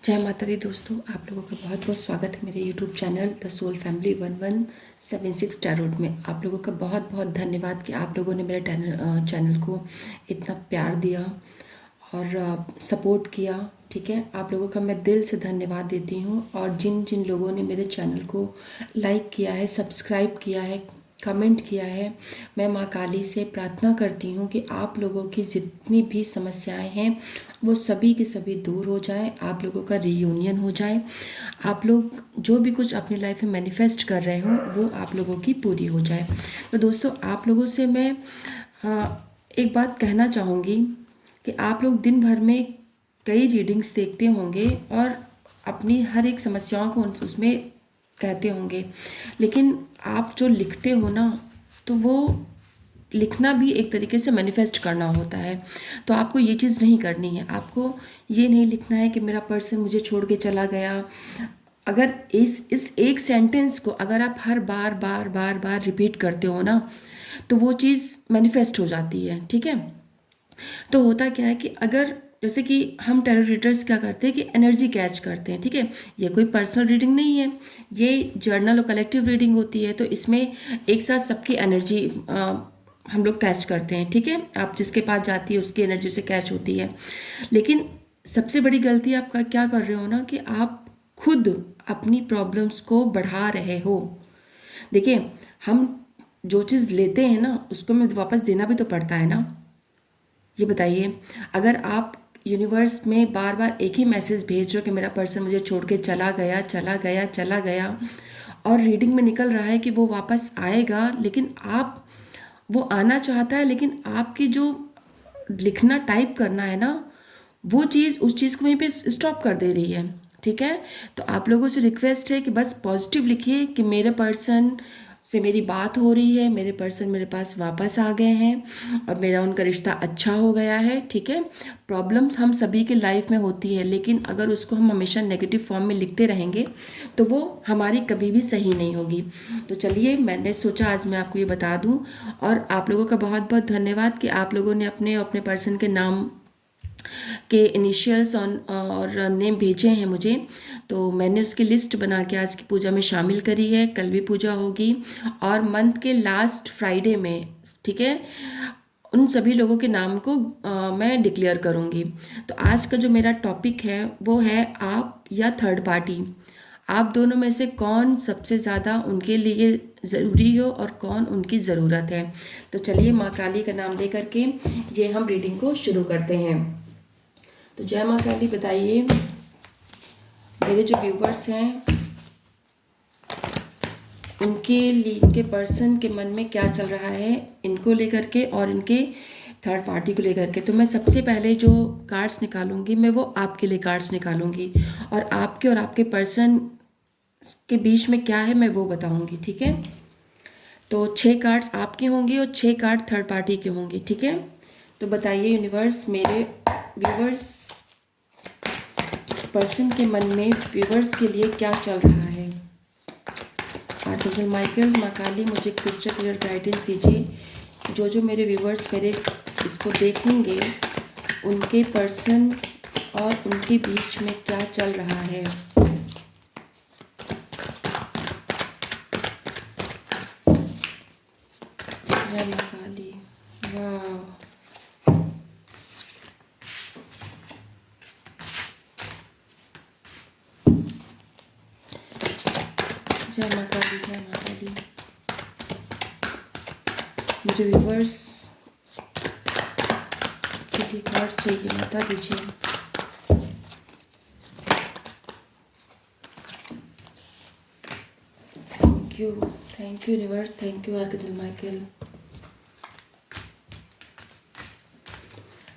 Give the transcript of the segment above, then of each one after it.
जय माता दी दोस्तों, आप लोगों का बहुत बहुत स्वागत है मेरे YouTube channel the soul family 1176 tarot में। आप लोगों का बहुत बहुत धन्यवाद कि आप लोगों ने मेरे चैनल को इतना प्यार दिया और सपोर्ट किया। ठीक है, आप लोगों का मैं दिल से धन्यवाद देती हूँ। और जिन जिन लोगों ने मेरे चैनल को लाइक किया है, सब्सक्राइब किया है, कमेंट किया है, मैं माँ काली से प्रार्थना करती हूँ कि आप लोगों की जितनी भी समस्याएं हैं वो सभी के सभी दूर हो जाएं, आप लोगों का रीयूनियन हो जाए, आप लोग जो भी कुछ अपनी लाइफ में मैनिफेस्ट कर रहे हो वो आप लोगों की पूरी हो जाए। तो दोस्तों, आप लोगों से मैं एक बात कहना चाहूँगी कि आप लोग दिन भर में कई रीडिंग्स देखते होंगे और अपनी हर एक समस्याओं को उसमें कहते होंगे, लेकिन आप जो लिखते हो ना, तो वो लिखना भी एक तरीके से मैनिफेस्ट करना होता है। तो आपको ये चीज़ नहीं करनी है। आपको ये नहीं लिखना है कि मेरा पर्सन मुझे छोड़ के चला गया। अगर इस एक सेंटेंस को अगर आप हर बार बार बार बार रिपीट करते हो ना, तो वो चीज़ मैनिफेस्ट हो जाती है। ठीक है, तो होता क्या है कि अगर जैसे कि हम टैरो रीडर्स क्या करते हैं कि एनर्जी कैच करते हैं। ठीक है, ये कोई पर्सनल रीडिंग नहीं है, ये जर्नल और कलेक्टिव रीडिंग होती है। तो इसमें एक साथ सबकी एनर्जी हम लोग कैच करते हैं। ठीक है, आप जिसके पास जाती है उसकी एनर्जी से कैच होती है। लेकिन सबसे बड़ी गलती आप क्या कर रहे हो ना, कि आप खुद अपनी प्रॉब्लम्स को बढ़ा रहे हो। देखिए, हम जो चीज़ लेते हैं ना उसको हमें वापस देना भी तो पड़ता है ना। ये बताइए, अगर आप यूनिवर्स में बार बार एक ही मैसेज भेज रहे हो कि मेरा पर्सन मुझे छोड़ के चला गया चला गया चला गया, और रीडिंग में निकल रहा है कि वो वापस आएगा, लेकिन आप वो आना चाहता है, लेकिन आपकी जो लिखना टाइप करना है ना, वो चीज़ उस चीज़ को वहीं पे स्टॉप कर दे रही है। ठीक है, तो आप लोगों से रिक्वेस्ट है कि बस पॉजिटिव लिखिए कि मेरे पर्सन से मेरी बात हो रही है, मेरे पर्सन मेरे पास वापस आ गए हैं और मेरा उनका रिश्ता अच्छा हो गया है। ठीक है, प्रॉब्लम्स हम सभी के लाइफ में होती है, लेकिन अगर उसको हम हमेशा नेगेटिव फॉर्म में लिखते रहेंगे तो वो हमारी कभी भी सही नहीं होगी। तो चलिए, मैंने सोचा आज मैं आपको ये बता दूं। और आप लोगों का बहुत बहुत धन्यवाद कि आप लोगों ने अपने अपने पर्सन के नाम के इनिशियल्स और नेम भेजे हैं मुझे। तो मैंने उसकी लिस्ट बना के आज की पूजा में शामिल करी है। कल भी पूजा होगी और मंथ के लास्ट फ्राइडे में, ठीक है, उन सभी लोगों के नाम को मैं डिक्लेयर करूँगी। तो आज का जो मेरा टॉपिक है वो है आप या थर्ड पार्टी। आप दोनों में से कौन सबसे ज़्यादा उनके लिए ज़रूरी हो और कौन उनकी ज़रूरत है। तो चलिए, माँ काली का नाम ले करके ये हम रीडिंग को शुरू करते हैं। तो जय माँ काली, बताइए मेरे जो व्यूवर्स हैं उनके लिए, इनके पर्सन के मन में क्या चल रहा है इनको लेकर के और इनके थर्ड पार्टी को लेकर के। तो मैं सबसे पहले जो कार्ड्स निकालूंगी मैं वो आपके लिए कार्ड्स निकालूंगी, और आपके पर्सन के बीच में क्या है मैं वो बताऊंगी। ठीक है, तो 6 कार्ड्स आपके होंगे और 6 कार्ड थर्ड पार्टी के होंगे। ठीक है, तो बताइए यूनिवर्स, मेरे व्यूवर्स पर्सन के मन में व्यूवर्स के लिए क्या चल रहा है। आर्कएंजल माइकल, माँ काली, मुझे क्रिस्टल क्लियर गाइडेंस दीजिए। जो जो मेरे व्यूवर्स मेरे इसको देखेंगे उनके पर्सन और उनके बीच में क्या चल रहा है। जय माँ काली। वाह, जय माँ काली, जय माँ काली। मुझे व्यूवर्स के लिए कार्ड चाहिए, बता दीजिए। Thank you universe, thank you archangel Michael.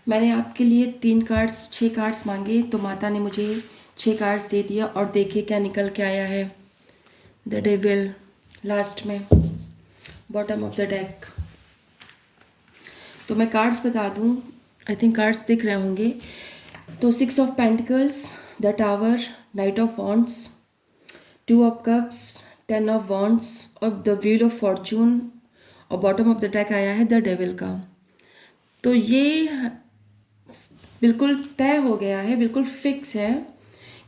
मैंने आपके लिए 6 कार्ड्स मांगे, तो माता ने मुझे 6 कार्ड्स दे दिया। और देखिए क्या निकल के आया है। द डेविल लास्ट में, बॉटम ऑफ द डेक। तो मैं कार्ड्स बता दूं, आई थिंक कार्ड्स दिख रहे होंगे। तो 6 of pentacles, the tower, night of wands, 2 of cups, 10 of wands और द व्हील ऑफ फॉर्चून, और बॉटम ऑफ द डेक आया है द डेविल का। तो ये बिल्कुल तय हो गया है, बिल्कुल फिक्स है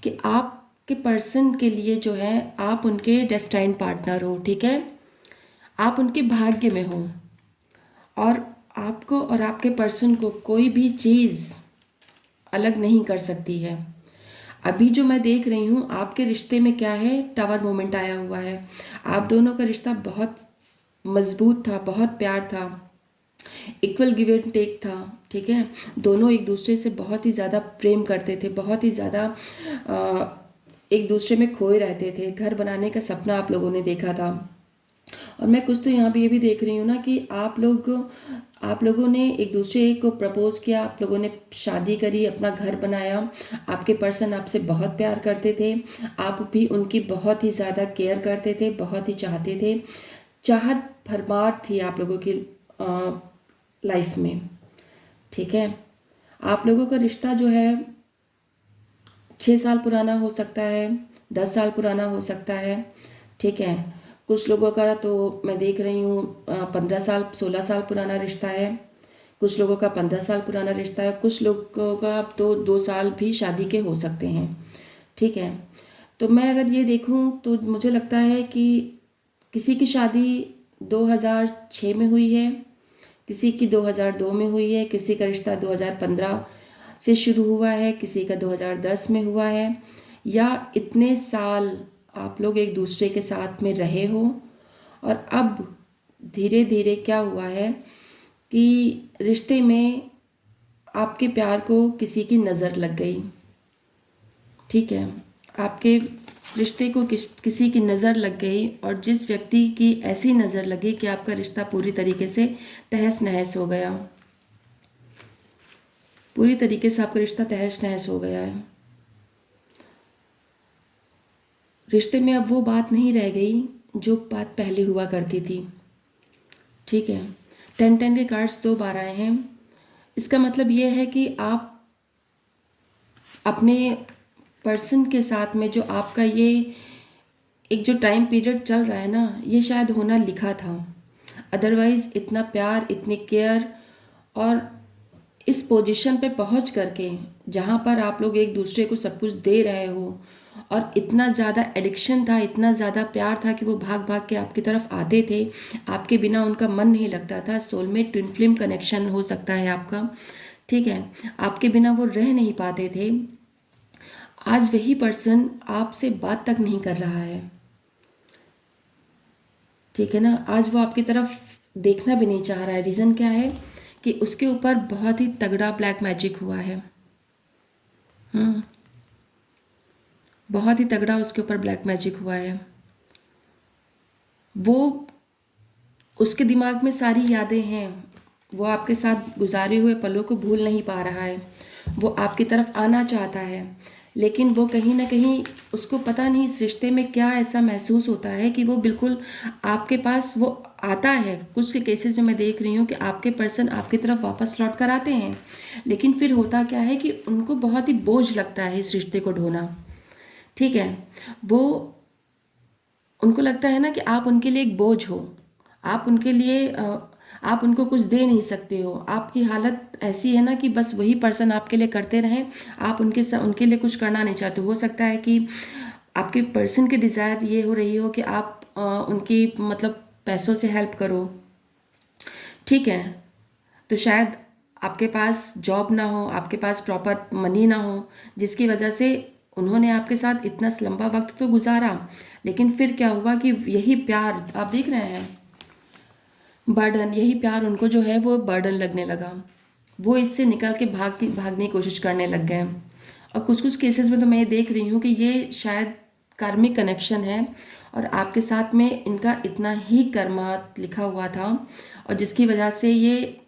कि आपके पर्सन के लिए जो है आप उनके डेस्टाइन्ड पार्टनर हो, ठीक है, आप उनके भाग्य में हो, और आपको और आपके पर्सन को कोई भी चीज़ अलग नहीं कर सकती है। अभी जो मैं देख रही हूँ आपके रिश्ते में क्या है, टावर मोमेंट आया हुआ है। आप दोनों का रिश्ता बहुत मजबूत था, बहुत प्यार था, इक्वल गिव एंड टेक था, ठीक है। दोनों एक दूसरे से बहुत ही ज़्यादा प्रेम करते थे, बहुत ही ज़्यादा एक दूसरे में खोए रहते थे। घर बनाने का सपना आप लोगों ने देखा था। और मैं कुछ तो यहाँ पे ये भी देख रही हूँ ना कि आप लोगों ने एक दूसरे को प्रपोज किया, आप लोगों ने शादी करी, अपना घर बनाया। आपके पर्सन आपसे बहुत प्यार करते थे, आप भी उनकी बहुत ही ज़्यादा केयर करते थे, बहुत ही चाहते थे। चाहत भरमार थी आप लोगों की लाइफ में, ठीक है। आप लोगों का रिश्ता जो है 6 साल पुराना हो सकता है, 10 साल पुराना हो सकता है, ठीक है। कुछ लोगों का तो मैं देख रही हूँ 15 साल 16 साल पुराना रिश्ता है, कुछ लोगों का 15 साल पुराना रिश्ता है, कुछ लोगों का तो 2 साल भी शादी के हो सकते हैं, ठीक है। तो मैं अगर ये देखूँ तो मुझे लगता है कि किसी की शादी 2006 में हुई है, किसी की 2002 में हुई है, किसी का रिश्ता 2015 से शुरू हुआ है, किसी का 2010 में हुआ है, या इतने साल आप लोग एक दूसरे के साथ में रहे हो, और अब धीरे धीरे क्या हुआ है कि रिश्ते में आपके प्यार को किसी की नज़र लग गई, ठीक है। आपके रिश्ते को किसी की नज़र लग गई, और जिस व्यक्ति की ऐसी नज़र लगी कि आपका रिश्ता पूरी तरीके से तहस नहस हो गया, पूरी तरीके से आपका रिश्ता तहस नहस हो गया है। रिश्ते में अब वो बात नहीं रह गई जो बात पहले हुआ करती थी, ठीक है। 10-10 के कार्ड्स 2 बार आए हैं। इसका मतलब ये है कि आप अपने पर्सन के साथ में जो आपका ये एक जो टाइम पीरियड चल रहा है ना, ये शायद होना लिखा था। अदरवाइज़ इतना प्यार, इतनी केयर, और इस पोजीशन पे पहुंच करके जहाँ पर आप लोग एक दूसरे को सब कुछ दे रहे हो, और इतना ज़्यादा एडिक्शन था, इतना ज़्यादा प्यार था कि वो भाग भाग के आपकी तरफ आते थे, आपके बिना उनका मन नहीं लगता था। सोलमेट ट्विन फ्लेम कनेक्शन हो सकता है आपका, ठीक है। आपके बिना वो रह नहीं पाते थे। आज वही पर्सन आपसे बात तक नहीं कर रहा है, ठीक है ना। आज वो आपकी तरफ देखना भी नहीं चाह रहा है। रीज़न क्या है कि उसके ऊपर बहुत ही तगड़ा ब्लैक मैजिक हुआ है। हम्म, बहुत ही तगड़ा उसके ऊपर ब्लैक मैजिक हुआ है। वो उसके दिमाग में सारी यादें हैं, वो आपके साथ गुजारे हुए पलों को भूल नहीं पा रहा है। वो आपकी तरफ आना चाहता है, लेकिन वो कहीं ना कहीं उसको पता नहीं इस रिश्ते में क्या ऐसा महसूस होता है कि वो बिल्कुल आपके पास वो आता है। कुछ के केसेस में मैं देख रही हूँ कि आपके पर्सन आपकी तरफ वापस लौट कर आते हैं, लेकिन फिर होता क्या है कि उनको बहुत ही बोझ लगता है इस रिश्ते को ढोना, ठीक है। वो उनको लगता है ना कि आप उनके लिए एक बोझ हो, आप उनके लिए आप उनको कुछ दे नहीं सकते हो। आपकी हालत ऐसी है ना कि बस वही पर्सन आपके लिए करते रहें, आप उनके लिए कुछ करना नहीं चाहते। हो सकता है कि आपके पर्सन की डिज़ायर ये हो रही हो कि आप उनकी मतलब पैसों से हेल्प करो, ठीक है। तो शायद आपके पास जॉब ना हो, आपके पास प्रॉपर मनी ना हो, जिसकी वजह से उन्होंने आपके साथ इतना लंबा वक्त तो गुजारा, लेकिन फिर क्या हुआ कि यही प्यार आप देख रहे हैं, बर्डन, यही प्यार उनको जो है वो बर्डन लगने लगा। वो इससे निकल के भागने की कोशिश करने लग गए। और कुछ कुछ केसेस में तो मैं ये देख रही हूँ कि ये शायद कार्मिक कनेक्शन है, और आपके साथ में इनका इतना ही कर्मा लिखा हुआ था, और जिसकी वजह से ये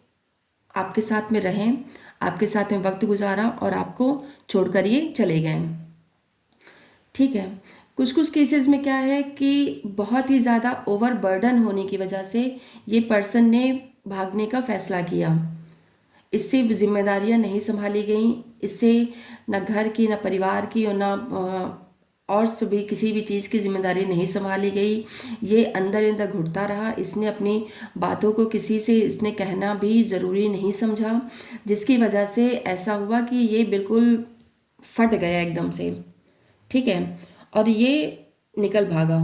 आपके साथ में रहें, आपके साथ में वक्त गुजारा, और आपको छोड़कर ये चले गए, ठीक है। कुछ कुछ केसेस में क्या है कि बहुत ही ज़्यादा ओवरबर्डन होने की वजह से ये पर्सन ने भागने का फैसला किया। इससे जिम्मेदारियां नहीं संभाली गई, इससे न घर की, न परिवार की, और न और सभी किसी भी चीज़ की जिम्मेदारी नहीं संभाली गई। ये अंदर अंदर घुटता रहा। इसने अपनी बातों को किसी से इसने कहना भी ज़रूरी नहीं समझा, जिसकी वजह से ऐसा हुआ कि ये बिल्कुल फट गया एकदम से, ठीक है, और ये निकल भागा।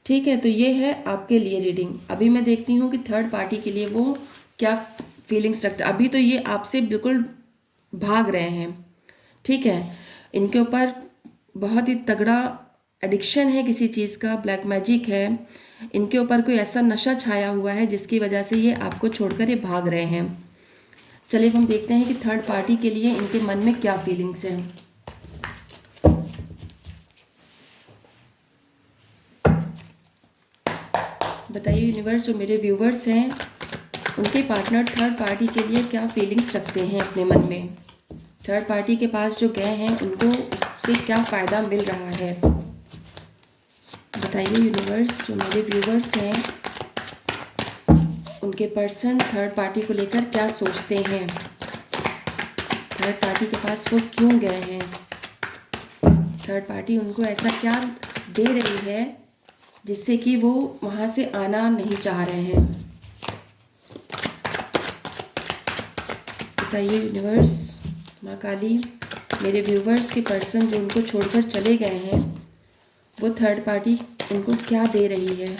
ठीक है, तो ये है आपके लिए रीडिंग। अभी मैं देखती हूँ कि थर्ड पार्टी के लिए वो क्या फीलिंग्स रखते हैं। अभी तो ये आपसे बिल्कुल भाग रहे हैं। ठीक है, इनके ऊपर बहुत ही तगड़ा एडिक्शन है किसी चीज़ का, ब्लैक मैजिक है। इनके ऊपर कोई ऐसा नशा छाया हुआ है जिसकी वजह से ये आपको छोड़कर ये भाग रहे हैं। चलिए अब हम देखते हैं कि थर्ड पार्टी के लिए इनके मन में क्या फीलिंग्स हैं। बताइए यूनिवर्स, जो मेरे व्यूवर्स हैं उनके पार्टनर थर्ड पार्टी के लिए क्या फीलिंग्स रखते हैं अपने मन में। थर्ड पार्टी के पास जो गए हैं उनको उससे क्या फ़ायदा मिल रहा है। बताइए यूनिवर्स, जो मेरे व्यूवर्स हैं उनके पर्सन थर्ड पार्टी को लेकर क्या सोचते हैं। थर्ड पार्टी के पास वो क्यों गए हैं। थर्ड पार्टी उनको ऐसा क्या दे रही है जिससे कि वो वहाँ से आना नहीं चाह रहे हैं। बताइए यूनिवर्स, माँ काली, मेरे व्यूवर्स के पर्सन जो उनको छोड़कर चले गए हैं वो थर्ड पार्टी उनको क्या दे रही है।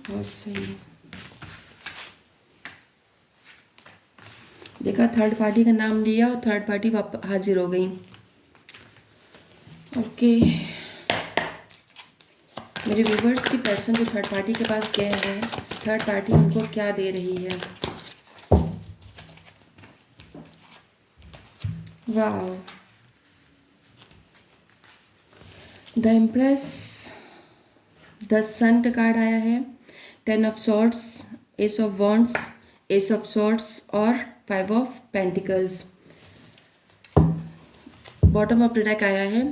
बहुत सही, देखा, थर्ड पार्टी का नाम लिया और थर्ड पार्टी हाजिर हो गई। ओके, मेरे व्यूवर्स की पर्सन जो थर्ड पार्टी के पास गए हैं, थर्ड पार्टी उनको क्या दे रही है। वाह, द एम्प्रेस, द सन का कार्ड आया है, 10 of swords, S of wands, S of swords और 5 of pentacles. Bottom of the deck आया है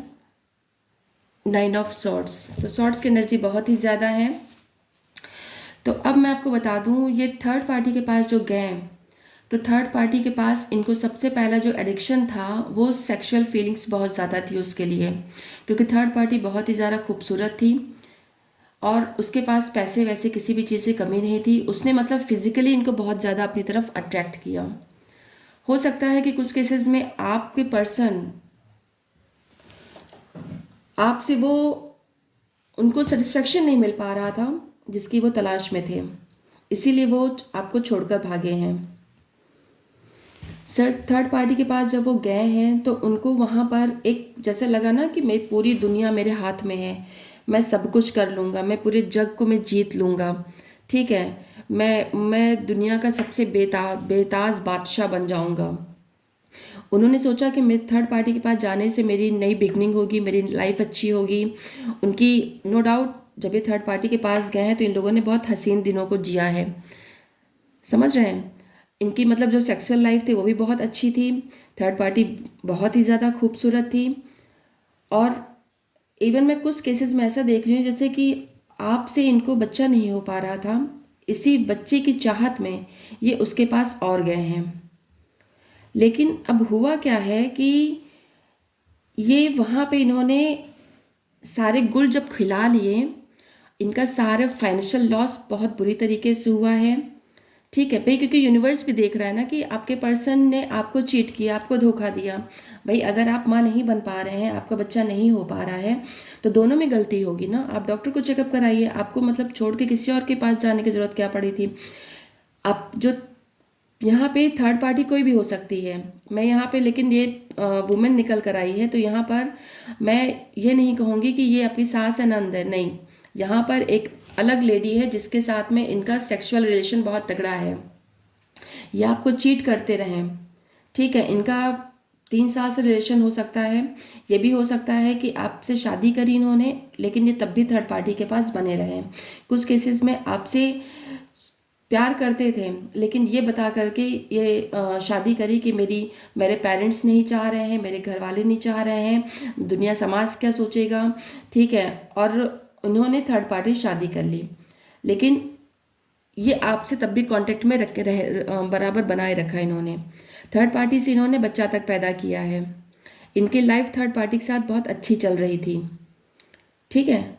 9 ऑफ सॉर्ड्स। तो सॉर्ड्स की एनर्जी बहुत ही ज़्यादा है। तो अब मैं आपको बता दूं, ये थर्ड पार्टी के पास जो गए, तो थर्ड पार्टी के पास इनको सबसे पहला जो एडिक्शन था वो सेक्सुअल फीलिंग्स बहुत ज़्यादा थी उसके लिए, क्योंकि थर्ड पार्टी बहुत ही ज़्यादा खूबसूरत थी और उसके पास पैसे वैसे किसी भी चीज़ से कमी नहीं थी। उसने मतलब फिजिकली इनको बहुत ज़्यादा अपनी तरफ अट्रैक्ट किया। हो सकता है कि कुछ केसेस में आपके पर्सन आपसे वो उनको सेटिस्फेक्शन नहीं मिल पा रहा था जिसकी वो तलाश में थे, इसीलिए वो आपको छोड़कर भागे हैं। सर थर्ड पार्टी के पास जब वो गए हैं तो उनको वहाँ पर एक जैसे लगा ना कि मैं पूरी दुनिया मेरे हाथ में है, मैं सब कुछ कर लूँगा, मैं पूरे जग को मैं जीत लूँगा। ठीक है, मैं दुनिया का सबसे बेताज बादशाह बन जाऊँगा। उन्होंने सोचा कि मैं थर्ड पार्टी के पास जाने से मेरी नई बिगनिंग होगी, मेरी लाइफ अच्छी होगी। उनकी नो डाउट जब ये थर्ड पार्टी के पास गए हैं तो इन लोगों ने बहुत हसीन दिनों को जिया है। समझ रहे हैं, इनकी मतलब जो सेक्सुअल लाइफ थी वो भी बहुत अच्छी थी। थर्ड पार्टी बहुत ही ज़्यादा खूबसूरत थी और इवन मैं कुछ केसेस में ऐसा देख रही हूँ जैसे कि आपसे इनको बच्चा नहीं हो पा रहा था, इसी बच्चे की चाहत में ये उसके पास और गए हैं। लेकिन अब हुआ क्या है कि ये वहाँ पे इन्होंने सारे गुल जब खिला लिए, इनका सारा फाइनेंशियल लॉस बहुत बुरी तरीके से हुआ है। ठीक है भाई, क्योंकि यूनिवर्स भी देख रहा है ना कि आपके पर्सन ने आपको चीट किया, आपको धोखा दिया। भाई अगर आप माँ नहीं बन पा रहे हैं, आपका बच्चा नहीं हो पा रहा है, तो दोनों में गलती होगी ना। आप डॉक्टर को चेकअप कराइए, आपको मतलब छोड़ के किसी और के पास जाने की ज़रूरत क्या पड़ी थी। आप जो यहाँ पे थर्ड पार्टी कोई भी हो सकती है, मैं यहाँ पे लेकिन ये वुमेन निकल कर आई है, तो यहाँ पर मैं ये नहीं कहूँगी कि ये आपकी सास है नंद है, नहीं। यहाँ पर एक अलग लेडी है जिसके साथ में इनका सेक्सुअल रिलेशन बहुत तगड़ा है। ये आपको चीट करते रहें। ठीक है, इनका 3 साल से रिलेशन हो सकता है। ये भी हो सकता है कि आपसे शादी करी इन्होंने लेकिन ये तब भी थर्ड पार्टी के पास बने रहे। कुछ केसेस में आपसे प्यार करते थे लेकिन ये बता करके ये शादी करी कि मेरे पेरेंट्स नहीं चाह रहे हैं, मेरे घर वाले नहीं चाह रहे हैं, दुनिया समाज क्या सोचेगा। ठीक है, और उन्होंने थर्ड पार्टी शादी कर ली, लेकिन ये आपसे तब भी कांटेक्ट में बराबर बनाए रखा इन्होंने। थर्ड पार्टी से इन्होंने बच्चा तक पैदा किया है। इनकी लाइफ थर्ड पार्टी के साथ बहुत अच्छी चल रही थी। ठीक है,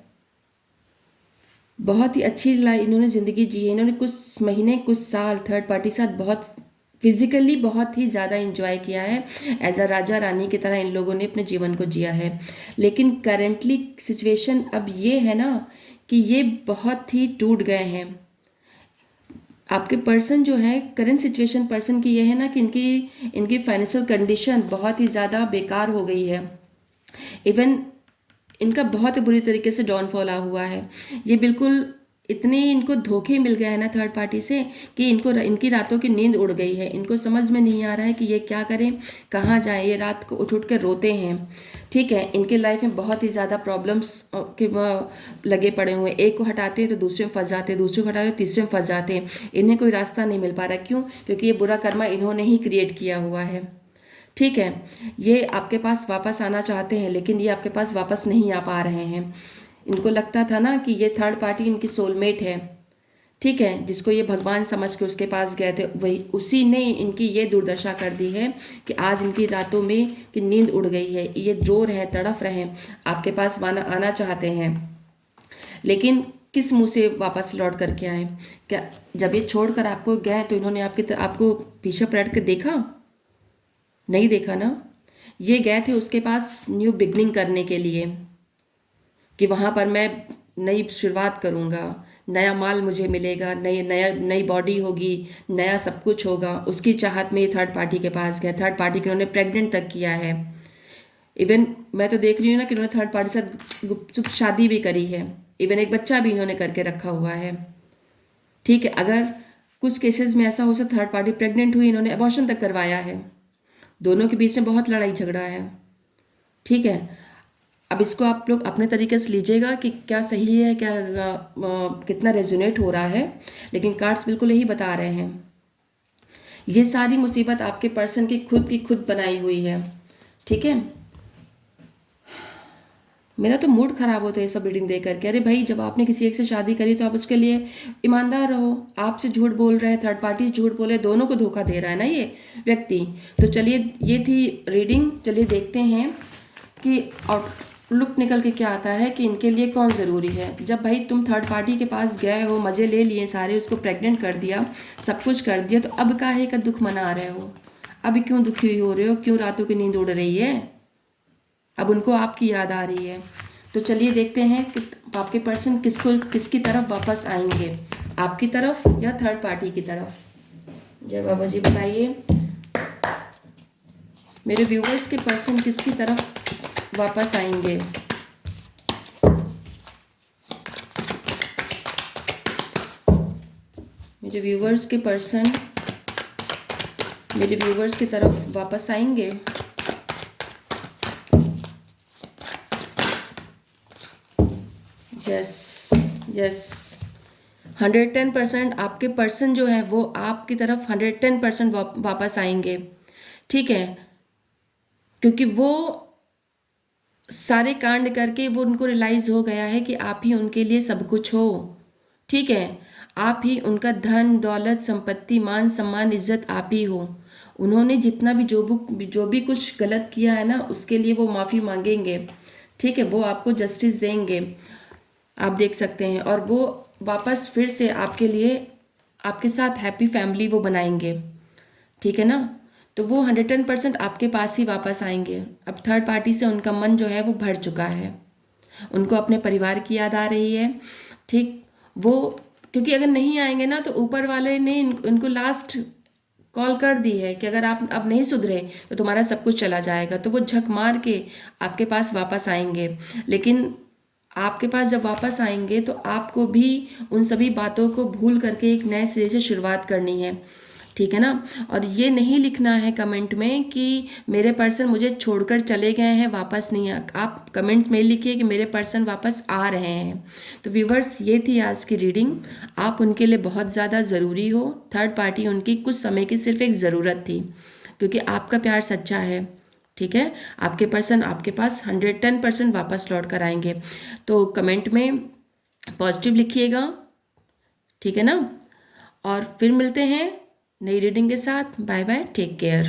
बहुत ही अच्छी लाइफ इन्होंने ज़िंदगी जी है। इन्होंने कुछ महीने कुछ साल थर्ड पार्टी के साथ बहुत फिजिकली बहुत ही ज़्यादा इंजॉय किया है। एज अ राजा रानी की तरह इन लोगों ने अपने जीवन को जिया है। लेकिन करेंटली सिचुएशन अब ये है ना कि ये बहुत ही टूट गए हैं। आपके पर्सन जो है, करंट सिचुएशन पर्सन की ये है ना कि इनकी इनकी फाइनेंशियल कंडीशन बहुत ही ज़्यादा बेकार हो गई है। इवन इनका बहुत ही बुरी तरीके से डाउनफॉल हुआ है। ये बिल्कुल इतने इनको धोखे मिल गए हैं ना थर्ड पार्टी से कि इनको इनकी रातों की नींद उड़ गई है। इनको समझ में नहीं आ रहा है कि ये क्या करें, कहाँ जाएं। ये रात को उठ उठ के रोते हैं। ठीक है, इनके लाइफ में बहुत ही ज़्यादा प्रॉब्लम्स के लगे पड़े हुए हैं। एक को हटाते हैं तो दूसरे में फंस जाते हैं, दूसरे को हटाते हैं तो तीसरे में फंस जाते हैं। इन्हें कोई रास्ता नहीं मिल पा रहा। क्यों? क्योंकि ये बुरा कर्मा इन्होंने ही क्रिएट किया हुआ है। ठीक है, ये आपके पास वापस आना चाहते हैं लेकिन ये आपके पास वापस नहीं आ पा रहे हैं। इनको लगता था ना कि ये थर्ड पार्टी इनकी सोलमेट है। ठीक है, जिसको ये भगवान समझ के उसके पास गए थे, वही उसी ने इनकी ये दुर्दशा कर दी है कि आज इनकी रातों में कि नींद उड़ गई है। ये रो रहे हैं, तड़फ रहे हैं, आपके पास आना चाहते हैं। लेकिन किस मुंह से वापस लौट करके आए? क्या जब ये छोड़कर आपको गए तो इन्होंने आपको पीछे पलट के देखा? नहीं देखा ना। ये गए थे उसके पास न्यू बिगनिंग करने के लिए कि वहाँ पर मैं नई शुरुआत करूँगा, नया माल मुझे मिलेगा, नई बॉडी होगी, नया सब कुछ होगा। उसकी चाहत में ये थर्ड पार्टी के पास गए। थर्ड पार्टी के उन्होंने प्रेग्नेंट तक किया है। इवन मैं तो देख रही हूँ ना कि उन्होंने थर्ड पार्टी से गुपचुप शादी भी करी है। इवन एक बच्चा भी इन्होंने करके रखा हुआ है। ठीक है, अगर कुछ केसेस में ऐसा हो सकता थर्ड पार्टी प्रेग्नेंट हुई, इन्होंने अबॉर्शन तक करवाया है। दोनों के बीच में बहुत लड़ाई झगड़ा है। ठीक है, अब इसको आप लोग अपने तरीके से लीजिएगा कि क्या सही है, क्या कितना रेजोनेट हो रहा है। लेकिन कार्ड्स बिल्कुल यही बता रहे हैं। ये सारी मुसीबत आपके पर्सन की खुद बनाई हुई है। ठीक है, मेरा तो मूड खराब होता है ये सब रीडिंग देख करके। अरे भाई, जब आपने किसी एक से शादी करी तो आप उसके लिए ईमानदार रहो। आपसे झूठ बोल रहे हैं, थर्ड पार्टी झूठ बोले, दोनों को धोखा दे रहा है ना ये व्यक्ति। तो चलिए, ये थी रीडिंग। चलिए देखते हैं कि आउटलुक निकल के क्या आता है कि इनके लिए कौन ज़रूरी है। जब भाई तुम थर्ड पार्टी के पास गए हो, मज़े ले लिए सारे, उसको प्रेग्नेंट कर दिया, सब कुछ कर दिया, तो अब काहे का दुख मना रहे हो? अभी क्यों दुखी हो रहे हो? क्यों रातों की नींद उड़ रही है? अब उनको आपकी याद आ रही है। तो चलिए देखते हैं कि आपके पर्सन किसकी तरफ वापस आएंगे, आपकी तरफ या थर्ड पार्टी की तरफ। जय बाबा जी, बताइए मेरे व्यूवर्स के पर्सन किसकी तरफ वापस आएंगे। मेरे व्यूवर्स के पर्सन मेरे व्यूवर्स की तरफ वापस आएंगे। यस यस, 110% आपके पर्सन जो है वो आपकी तरफ 110% वापस आएंगे। ठीक है, क्योंकि वो सारे कांड करके वो उनको रियलाइज़ हो गया है कि आप ही उनके लिए सब कुछ हो। ठीक है, आप ही उनका धन दौलत संपत्ति मान सम्मान इज्जत आप ही हो। उन्होंने जितना भी जो भी कुछ गलत किया है ना, उसके लिए वो माफ़ी मांगेंगे। ठीक है, वो आपको जस्टिस देंगे, आप देख सकते हैं। और वो वापस फिर से आपके लिए आपके साथ हैप्पी फैमिली वो बनाएंगे। ठीक है ना, तो वो 110% आपके पास ही वापस आएंगे। अब थर्ड पार्टी से उनका मन जो है वो भर चुका है, उनको अपने परिवार की याद आ रही है। ठीक, वो क्योंकि अगर नहीं आएंगे ना तो ऊपर वाले ने इनको लास्ट कॉल कर दी है कि अगर आप अब नहीं सुधरे तो तुम्हारा सब कुछ चला जाएगा। तो वो झक मार के आपके पास वापस आएंगे। लेकिन आपके पास जब वापस आएंगे तो आपको भी उन सभी बातों को भूल करके एक नए सिरे से शुरुआत करनी है। ठीक है ना, और ये नहीं लिखना है कमेंट में कि मेरे पर्सन मुझे छोड़कर चले गए हैं, वापस नहीं आ। आप कमेंट में लिखिए कि मेरे पर्सन वापस आ रहे हैं। तो व्यूवर्स, ये थी आज की रीडिंग। आप उनके लिए बहुत ज़्यादा ज़रूरी हो। थर्ड पार्टी उनकी कुछ समय की सिर्फ एक ज़रूरत थी, क्योंकि आपका प्यार सच्चा है। ठीक है, आपके पर्सन आपके पास 110% वापस लौट कर आएंगे। तो कमेंट में पॉजिटिव लिखिएगा। ठीक है ना, और फिर मिलते हैं नई रीडिंग के साथ। Bye bye, take care.